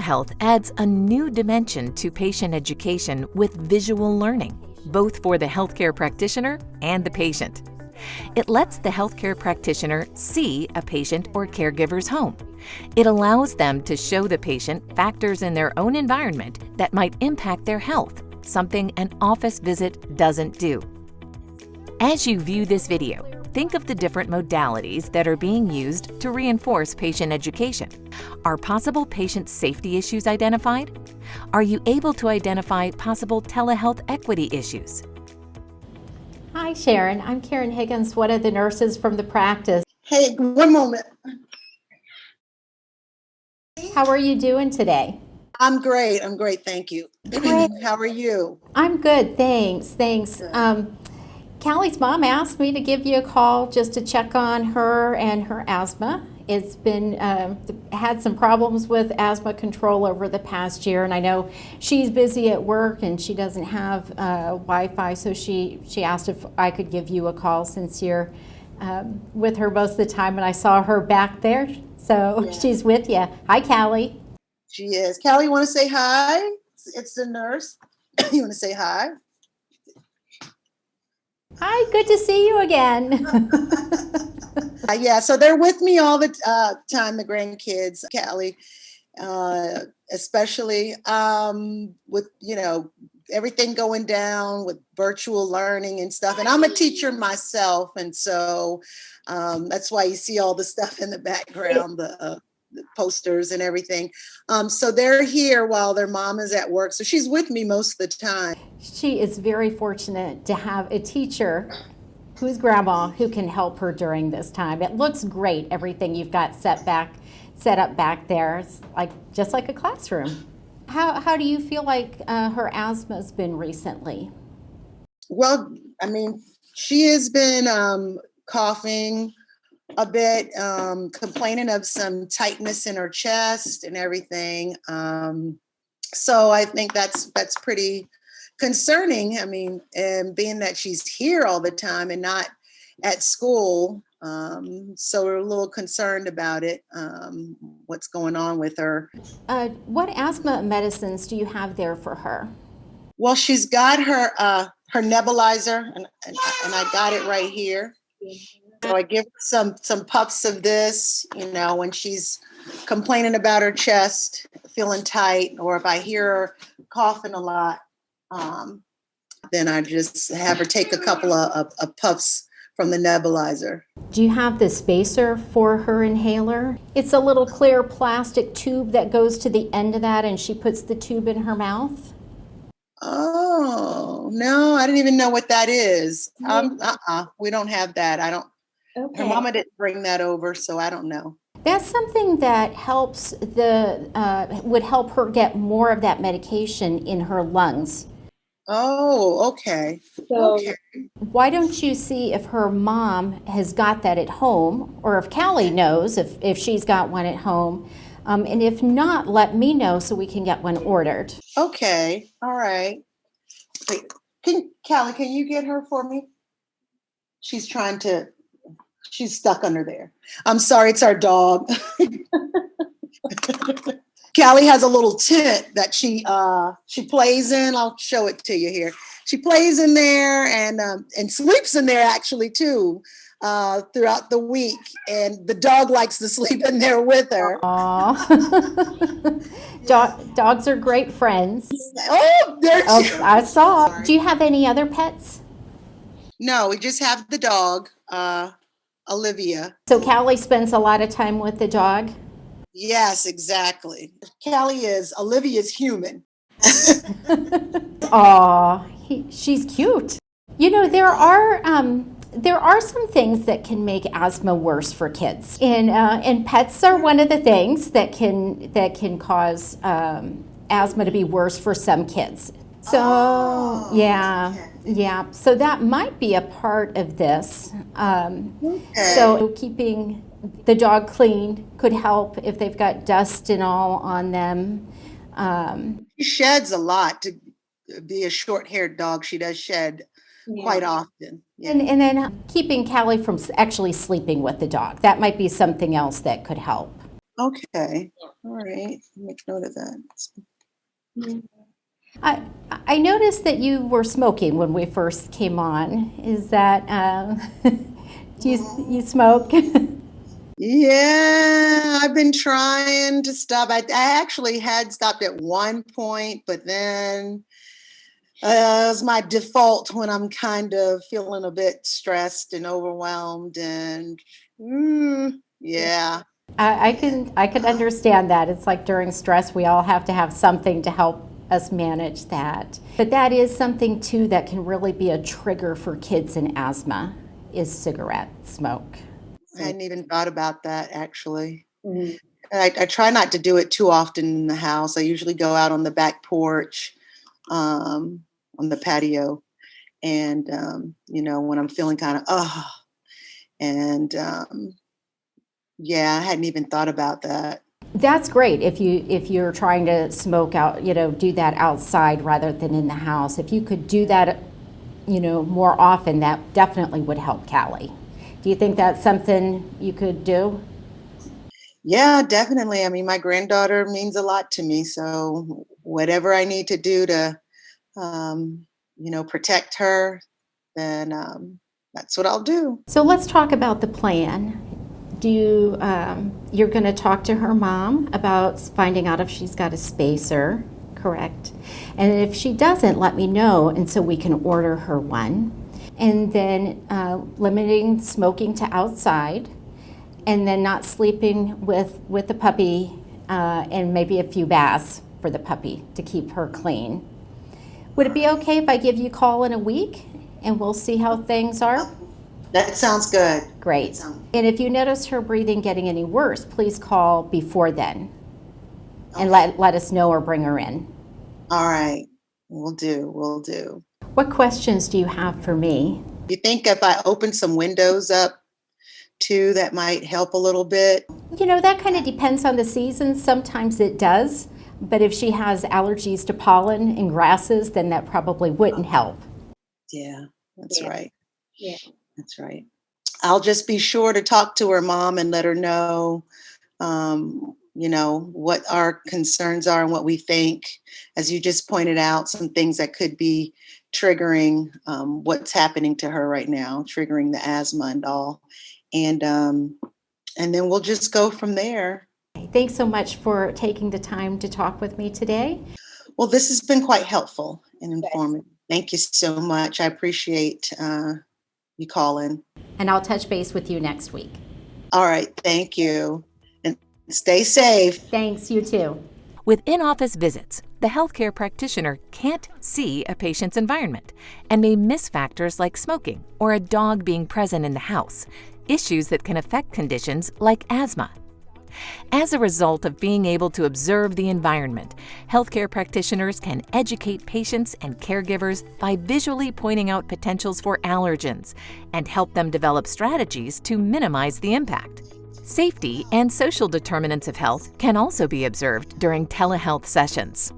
Telehealth adds a new dimension to patient education with visual learning, both for the healthcare practitioner and the patient. It lets the healthcare practitioner see a patient or caregiver's home. It allows them to show the patient factors in their own environment that might impact their health, something an office visit doesn't do. As you view this video, think of the different modalities that are being used to reinforce patient education. Are possible patient safety issues identified? Are you able to identify possible telehealth equity issues? Hi, Sharon. I'm Karen Higgins, one of the nurses from the practice. Hey, one moment. How are you doing today? I'm great. Thank you. Great. How are you? I'm good, thanks. Callie's mom asked me to give you a call just to check on her and her asthma. It's been had some problems with asthma control over the past year, and I know she's busy at work and she doesn't have Wi-Fi, so she asked if I could give you a call since you're with her most of the time, and I saw her back there, so yeah. She's with you. Hi, Callie. She is. Callie, you want to say hi? It's the nurse. You want to say hi? Hi, good to see you again. Yeah, so they're with me all the time, the grandkids, Callie, especially with, everything going down with virtual learning and stuff. And I'm a teacher myself, and so that's why you see all the stuff in the background, the posters and everything. So they're here while their mom is at work. So she's with me most of the time. She is very fortunate to have a teacher who's grandma who can help her during this time. It looks great, everything you've got set up back there. It's just like a classroom. How do you feel like her asthma's been recently? Well, she has been coughing a bit, complaining of some tightness in her chest and everything. So I think that's pretty concerning. And being that she's here all the time and not at school, so we're a little concerned about it, what's going on with her. What asthma medicines do you have there for her? Well, she's got her nebulizer, and I got it right here. So I give her some puffs of this, when she's complaining about her chest, feeling tight, or if I hear her coughing a lot, then I just have her take a couple of puffs from the nebulizer. Do you have the spacer for her inhaler? It's a little clear plastic tube that goes to the end of that, and she puts the tube in her mouth. Oh, no, I didn't even know what that is. We don't have that. I don't. Okay. Her mama didn't bring that over, so I don't know. That's something that helps would help her get more of that medication in her lungs. Oh, okay. Okay. Why don't you see if her mom has got that at home, or if Callie knows if she's got one at home. And if not, let me know so we can get one ordered. Okay. All right. Wait, Callie, can you get her for me? She's stuck under there. I'm sorry, it's our dog. Callie has a little tent that she plays in. I'll show it to you here. She plays in there and sleeps in there actually too throughout the week. And the dog likes to sleep in there with her. Dogs are great friends. Oh, I saw. Sorry. Do you have any other pets? No, we just have the dog, Olivia. So Callie spends a lot of time with the dog? Yes, exactly. Olivia's human. She's cute. There are some things that can make asthma worse for kids, and pets are one of the things that can cause asthma to be worse for some kids. So yeah. So that might be a part of this. Okay. So keeping the dog clean could help if they've got dust and all on them. She sheds a lot. To be a short-haired dog, she does shed quite often. Yeah. And then keeping Callie from actually sleeping with the dog. That might be something else that could help. Okay. All right. Make note of that. I, I noticed that you were smoking when we first came on. Is that, do you smoke? Yeah, I've been trying to stop. I actually had stopped at one point, but then it was my default when I'm kind of feeling a bit stressed and overwhelmed. And yeah. I can understand that. It's like during stress, we all have to have something to help us manage that. But that is something too that can really be a trigger for kids in asthma is cigarette smoke. I hadn't even thought about that actually. Mhm. I try not to do it too often in the house. I usually go out on the back porch, on the patio, and when I'm feeling kind of and yeah, I hadn't even thought about that. That's great if you're trying to smoke out, do that outside rather than in the house. If you could do that, more often, that definitely would help Callie. Do you think that's something you could do? Yeah, definitely. I mean, my granddaughter means a lot to me, so whatever I need to do to protect her, then that's what I'll do. So let's talk about the plan. Do you, you're going to talk to her mom about finding out if she's got a spacer, correct? And if she doesn't, let me know, and so we can order her one. And then limiting smoking to outside, and then not sleeping with the puppy, and maybe a few baths for the puppy to keep her clean. Would it be okay if I give you a call in a week and we'll see how things are? That sounds good. Great. And if you notice her breathing getting any worse, please call before then and let us know or bring her in. All right. We'll do. We'll do. What questions do you have for me? You think if I open some windows up too, that might help a little bit? That kind of depends on the season. Sometimes it does. But if she has allergies to pollen and grasses, then that probably wouldn't help. Yeah, that's right. Yeah. That's right. I'll just be sure to talk to her mom and let her know, what our concerns are and what we think. As you just pointed out, some things that could be triggering what's happening to her right now, triggering the asthma and all. And then we'll just go from there. Thanks so much for taking the time to talk with me today. Well, this has been quite helpful and informative. Thank you so much. I appreciate you calling. And I'll touch base with you next week. All right. Thank you. And stay safe. Thanks, you too. With in-office visits, the healthcare practitioner can't see a patient's environment and may miss factors like smoking or a dog being present in the house, issues that can affect conditions like asthma. As a result of being able to observe the environment, healthcare practitioners can educate patients and caregivers by visually pointing out potentials for allergens and help them develop strategies to minimize the impact. Safety and social determinants of health can also be observed during telehealth sessions.